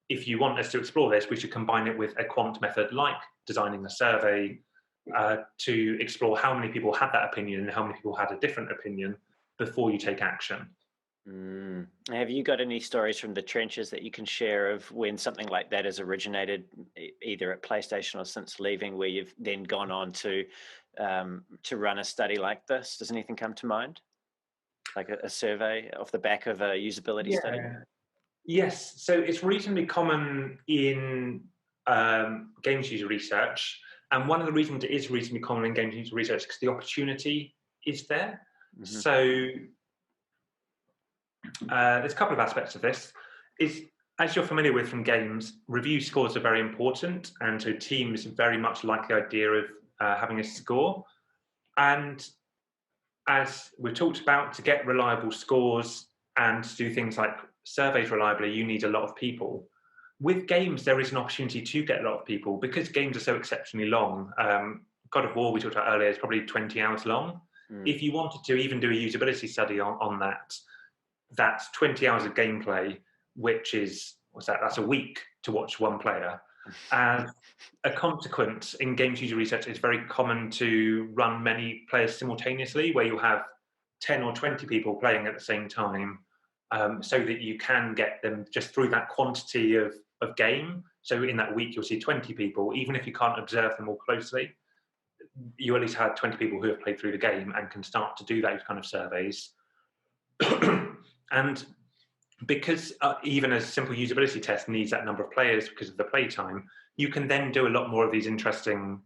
if you want us to explore this, we should combine it with a quant method like designing a survey to explore how many people had that opinion and how many people had a different opinion before you take action. Have you got any stories from the trenches that you can share of when something like that has originated, either at PlayStation or since leaving, where you've then gone on to run a study like this? Does anything come to mind? Like a survey off the back of a usability study? Yes, so it's reasonably common in games user research. And one of the reasons it is reasonably common in games user research is because the opportunity is there. So there's a couple of aspects of this. is, as you're familiar with from games, review scores are very important, and so teams very much like the idea of having a score. And as we've talked about, to get reliable scores and to do things like surveys reliably, you need a lot of people. With games, there is an opportunity to get a lot of people because games are so exceptionally long. God of War, we talked about earlier, is probably 20 hours long. Mm. If you wanted to even do a usability study on that, that's 20 hours of gameplay, which is, what's that? That's a week to watch one player. As a consequence, in games user research, it's very common to run many players simultaneously, where you have 10 or 20 people playing at the same time, so that you can get them just through that quantity of game. So in that week, you'll see 20 people, even if you can't observe them all closely, you at least had 20 people who have played through the game and can start to do those kind of surveys. And because even a simple usability test needs that number of players because of the playtime, you can then do a lot more of these interesting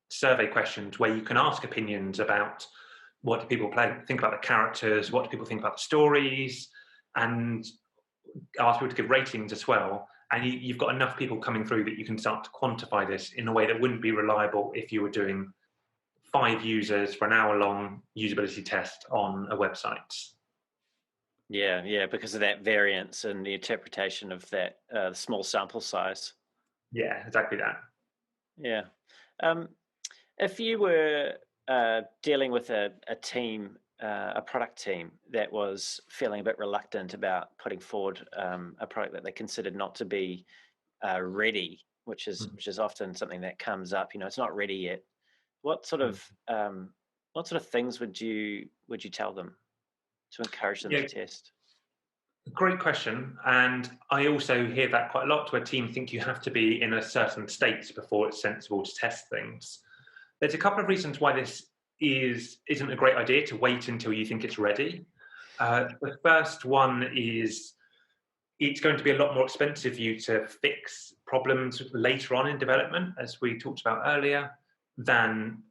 survey questions where you can ask opinions about what do people think about the characters, what do people think about the stories, and ask people to give ratings as well. And you've got enough people coming through that you can start to quantify this in a way that wouldn't be reliable if you were doing 5 users for an hour-long usability test on a website. Yeah, because of that variance and the interpretation of that small sample size. Yeah, exactly that. Yeah. If you were dealing with a team, a product team that was feeling a bit reluctant about putting forward a product that they considered not to be ready, which is often something that comes up. It's not ready yet. What sort of things would you tell them to encourage them to Yeah, test? great question. And I also hear that quite a lot, where teams think you have to be in a certain state before it's sensible to test things. There's a couple of reasons why this isn't a great idea to wait until you think it's ready. The first one is it's going to be a lot more expensive for you to fix problems later on in development, as we talked about earlier, than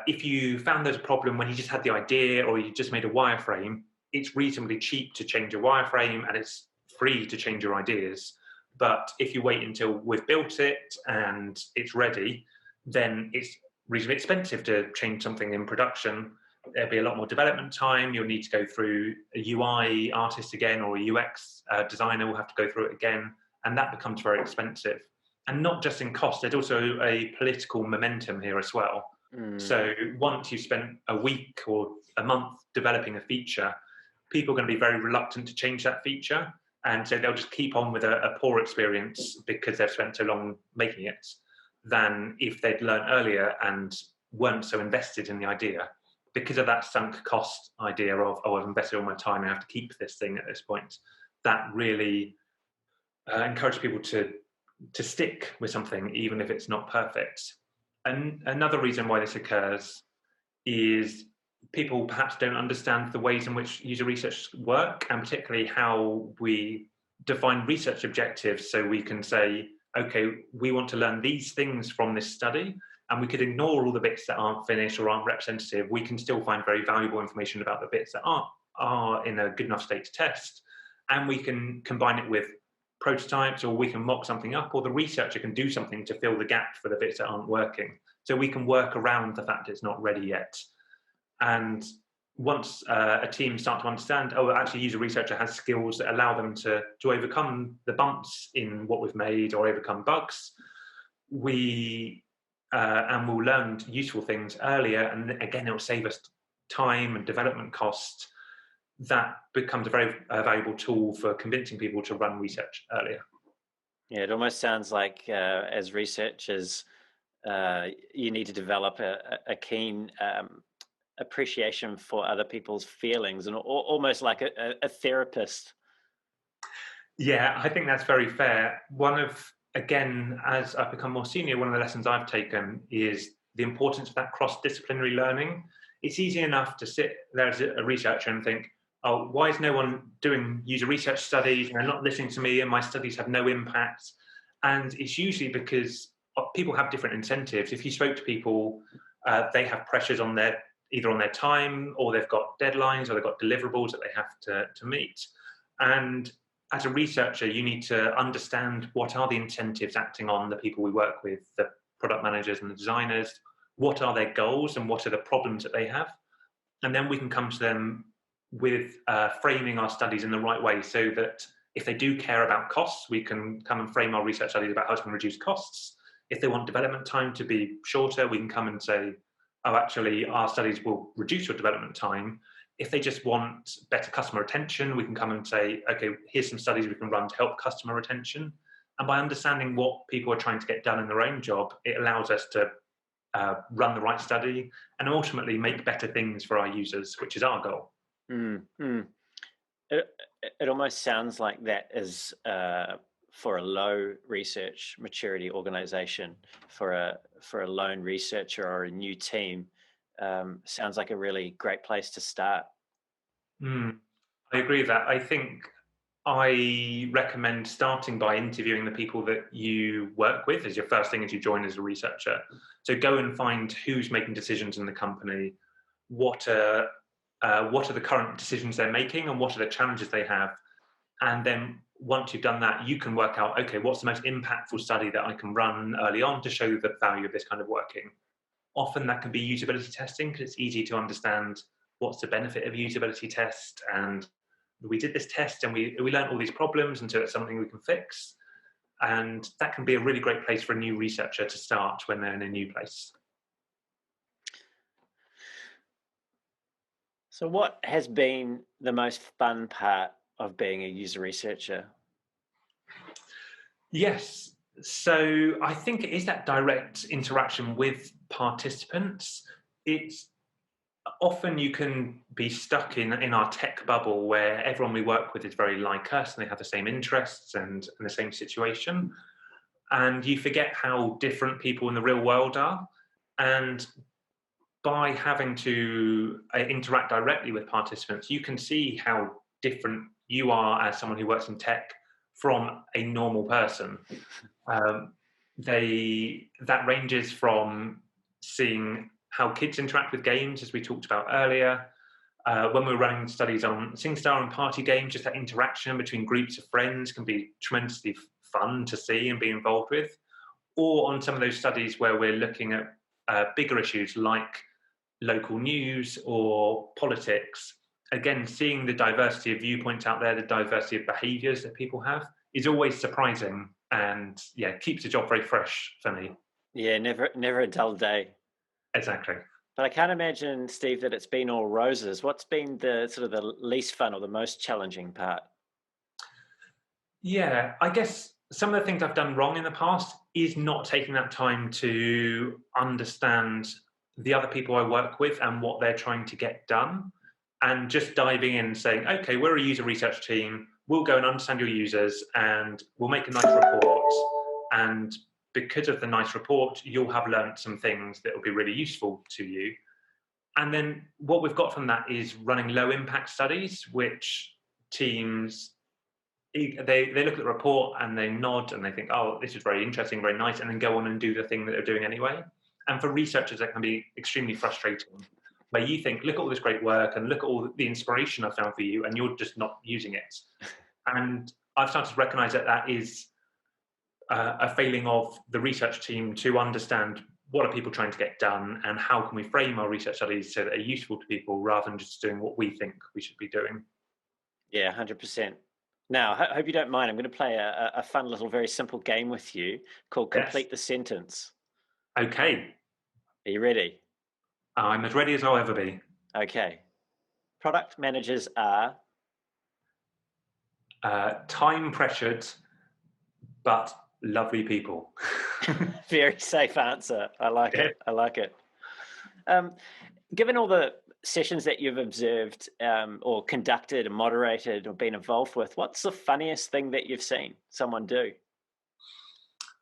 if you found there's a problem when you just had the idea or you just made a wireframe. It's reasonably cheap to change a wireframe and it's free to change your ideas. But if you wait until we've built it and it's ready, then it's reasonably expensive to change something in production. There'll be a lot more development time. You'll need to go through a UI artist again, or a UX designer will have to go through it again. And that becomes very expensive. And not just in cost, there's also a political momentum here as well. So once you've spent a week or a month developing a feature, people are going to be very reluctant to change that feature. And so they'll just keep on with a poor experience because they've spent so long making it, than if they'd learned earlier and weren't so invested in the idea. Because of that sunk cost idea of, oh, I've invested all my time, I have to keep this thing at this point, that really encourages people to stick with something, even if it's not perfect. And another reason why this occurs is people perhaps don't understand the ways in which user research work, and particularly how we define research objectives. So we can say, okay, we want to learn these things from this study, and we could ignore all the bits that aren't finished or aren't representative. We can still find very valuable information about the bits that are in a good enough state to test, and we can combine it with prototypes, or we can mock something up, or the researcher can do something to fill the gap for the bits that aren't working. So we can work around the fact it's not ready yet. And once a team start to understand, oh, actually, user researcher has skills that allow them to overcome the bumps in what we've made or overcome bugs, and we'll learn useful things earlier, and again, it will save us time and development cost. That becomes a very valuable tool for convincing people to run research earlier. Yeah, it almost sounds like as researchers, you need to develop a keen appreciation for other people's feelings, and almost like a therapist. Yeah, I think that's very fair. Again, as I've become more senior, one of the lessons I've taken is the importance of that cross-disciplinary learning. It's easy enough to sit there as a researcher and think, oh, why is no one doing user research studies, and they're not listening to me, and my studies have no impact? And it's usually because people have different incentives. If you spoke to people, they have pressures on either on their time, or they've got deadlines, or they've got deliverables that they have to meet. And as a researcher, you need to understand what are the incentives acting on the people we work with, the product managers and the designers, what are their goals and what are the problems that they have. And then we can come to them with framing our studies in the right way, so that if they do care about costs, we can come and frame our research studies about how to reduce costs. If they want development time to be shorter, we can come and say, oh, actually, our studies will reduce your development time. If they just want better customer retention, we can come and say, okay, here's some studies we can run to help customer retention. And by understanding what people are trying to get done in their own job, it allows us to run the right study and ultimately make better things for our users, which is our goal. It almost sounds like that is for a low research maturity organization, for a lone researcher or a new team. Sounds like a really great place to start. I agree with that. I think I recommend starting by interviewing the people that you work with as your first thing as you join as a researcher. So go and find who's making decisions in the company, what are the current decisions they're making, and what are the challenges they have. And then once you've done that, you can work out, okay, what's the most impactful study that I can run early on to show the value of this kind of working. Often that can be usability testing, because it's easy to understand what's the benefit of a usability test, and we did this test and we learned all these problems, and so it's something we can fix. And that can be a really great place for a new researcher to start when they're in a new place. So what has been the most fun part of being a user researcher? Yes, so I think it is that direct interaction with participants. It's often you can be stuck in our tech bubble where everyone we work with is very like us and they have the same interests and the same situation. And you forget how different people in the real world are. And by having to interact directly with participants, you can see how different you are as someone who works in tech from a normal person. That ranges from seeing how kids interact with games, as we talked about earlier. When we're running studies on SingStar and party games, just that interaction between groups of friends can be tremendously fun to see and be involved with. Or on some of those studies where we're looking at bigger issues like local news or politics, again, seeing the diversity of viewpoints out there, the diversity of behaviours that people have, is always surprising, and keeps the job very fresh for me. Yeah, never a dull day. Exactly. But I can't imagine, Steve, that it's been all roses. What's been the sort of the least fun or the most challenging part? Yeah, I guess some of the things I've done wrong in the past is not taking that time to understand the other people I work with and what they're trying to get done, and just diving in and saying, okay, we're a user research team, we'll go and understand your users and we'll make a nice report. And because of the nice report, you'll have learned some things that will be really useful to you. And then what we've got from that is running low impact studies, which teams, they look at the report and they nod and they think, oh, this is very interesting, very nice, and then go on and do the thing that they're doing anyway. And for researchers, that can be extremely frustrating, where you think, look at all this great work and look at all the inspiration I found for you, and you're just not using it. And I've started to recognize that that is a failing of the research team to understand what are people trying to get done and how can we frame our research studies so that they're useful to people rather than just doing what we think we should be doing. Yeah, 100%. Now, I hope you don't mind. I'm going to play a fun little, very simple game with you called Complete the Sentence. Okay. Are you ready? I'm as ready as I'll ever be. Okay. Product managers are? Time pressured, but lovely people. Very safe answer. I like it. I like it. Given all the sessions that you've observed or conducted and moderated or been involved with, what's the funniest thing that you've seen someone do?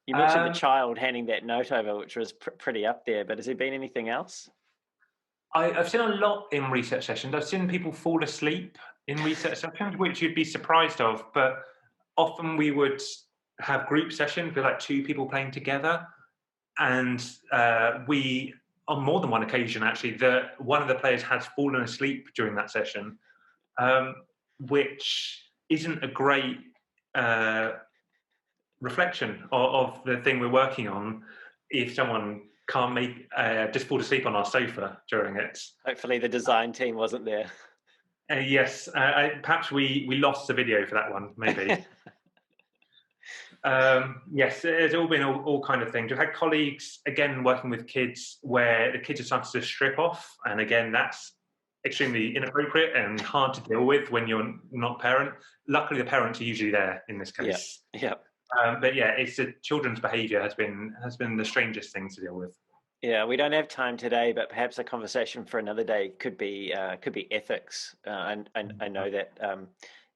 You mentioned the child handing that note over, which was pretty up there, but has there been anything else? I've seen a lot in research sessions. I've seen people fall asleep in research sessions, which you'd be surprised of, but often we would have group sessions with like two people playing together, and we, on more than one occasion actually, one of the players has fallen asleep during that session, which isn't a great reflection of the thing we're working on if someone can't make just fall asleep on our sofa during it. Hopefully the design team wasn't there. Yes, perhaps we lost the video for that one, maybe. Yes, it's all been all kind of things. We've had colleagues, again, working with kids where the kids are starting to strip off. And again, that's extremely inappropriate and hard to deal with when you're not a parent. Luckily, the parents are usually there in this case. Yeah. But yeah, it's the children's behaviour has been the strangest thing to deal with. Yeah, we don't have time today, but perhaps a conversation for another day could be ethics. And I know that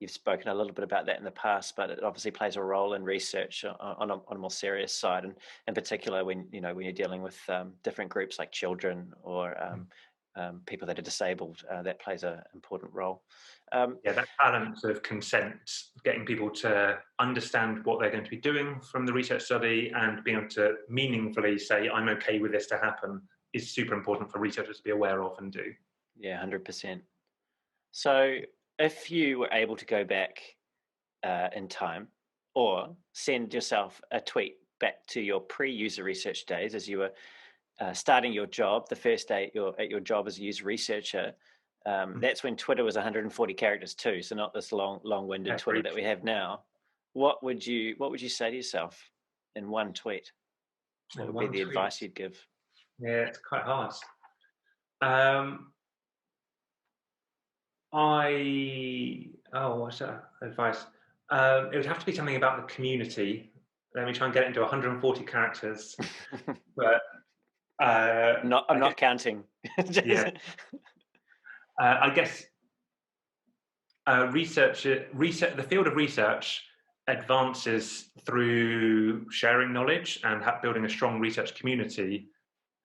you've spoken a little bit about that in the past, but it obviously plays a role in research on a more serious side, and in particular when you're dealing with different groups like children or people that are disabled, that plays an important role. Yeah, that balance of consent, getting people to understand what they're going to be doing from the research study and being able to meaningfully say, I'm okay with this to happen, is super important for researchers to be aware of and do. Yeah, 100%. So if you were able to go back in time or send yourself a tweet back to your pre-user research days as you were starting your job, the first day at your job as a user researcher, that's when Twitter was 140 characters too, so not this long-winded Yeah, Twitter that we have now. What would you say to yourself in one tweet? What would be one the tweet. advice you'd give? Yeah, it's quite hard. What's that advice? It would have to be something about the community. Let me try and get it into 140 characters. But I'm not counting. yeah, I guess the field of research advances through sharing knowledge and building a strong research community.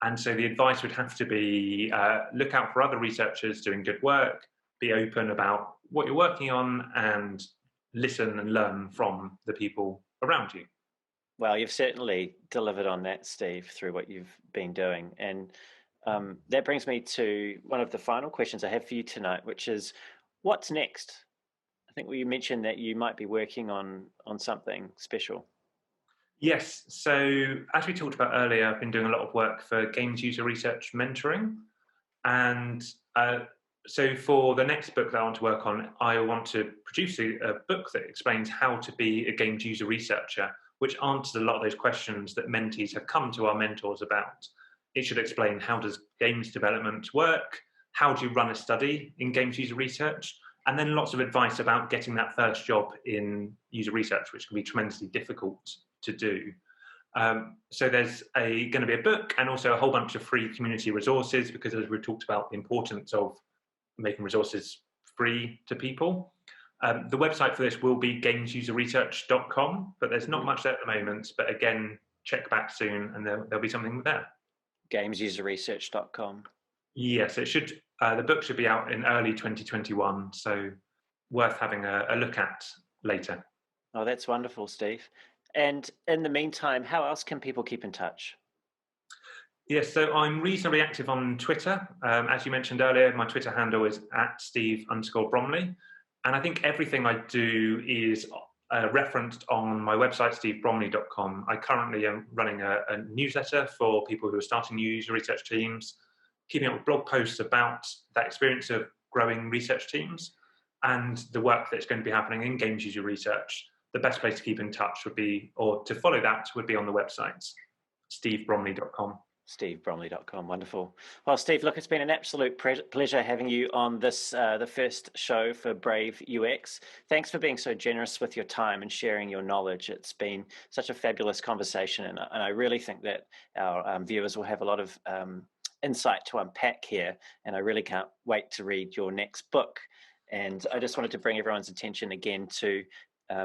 And so the advice would have to be look out for other researchers doing good work, be open about what you're working on, and listen and learn from the people around you. Well, you've certainly delivered on that, Steve, through what you've been doing. And that brings me to one of the final questions I have for you tonight, which is what's next? I think you mentioned that you might be working on something special. Yes, so as we talked about earlier, I've been doing a lot of work for games user research mentoring. And so for the next book that I want to work on, I want to produce a book that explains how to be a games user researcher, which answers a lot of those questions that mentees have come to our mentors about. It should explain how does games development work, how do you run a study in games user research, and then lots of advice about getting that first job in user research, which can be tremendously difficult to do. So there's going to be a book and also a whole bunch of free community resources, because as we've talked about the importance of making resources free to people. The website for this will be gamesuserresearch.com, but there's not much there at the moment. But again, check back soon and there'll be something there. Gamesuserresearch.com. Yes, it should. The book should be out in early 2021, so worth having a look at later. Oh, that's wonderful, Steve. And in the meantime, how else can people keep in touch? Yes, so I'm reasonably active on Twitter. As you mentioned earlier, my Twitter handle is @Steve_Bromley. And I think everything I do is referenced on my website, stevebromley.com. I currently am running a newsletter for people who are starting new user research teams, keeping up with blog posts about that experience of growing research teams and the work that's going to be happening in games user research. The best place to keep in touch would be, or to follow that would be on the website, stevebromley.com. stevebromley.com. Wonderful. Well, Steve, look, it's been an absolute pleasure having you on this, the first show for Brave UX. Thanks for being so generous with your time and sharing your knowledge. It's been such a fabulous conversation, and I really think that our viewers will have a lot of insight to unpack here, and I really can't wait to read your next book. And I just wanted to bring everyone's attention again to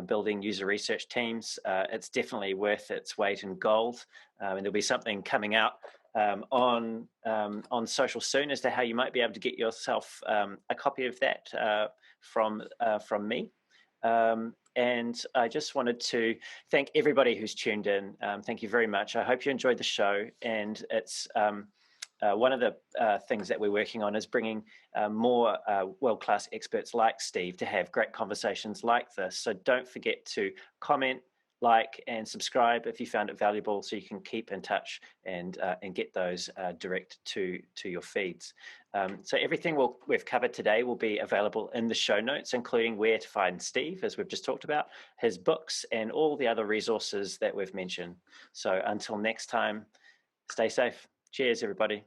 building user research teams. It's definitely worth its weight in gold, and there'll be something coming out on social soon as to how you might be able to get yourself a copy of that from me. And I just wanted to thank everybody who's tuned in. Thank you very much. I hope you enjoyed the show, and it's one of the things that we're working on is bringing more world-class experts like Steve to have great conversations like this. So don't forget to comment, like, and subscribe if you found it valuable, so you can keep in touch and get those direct to your feeds. So everything we've covered today will be available in the show notes, including where to find Steve, as we've just talked about, his books, and all the other resources that we've mentioned. So until next time, stay safe. Cheers, everybody.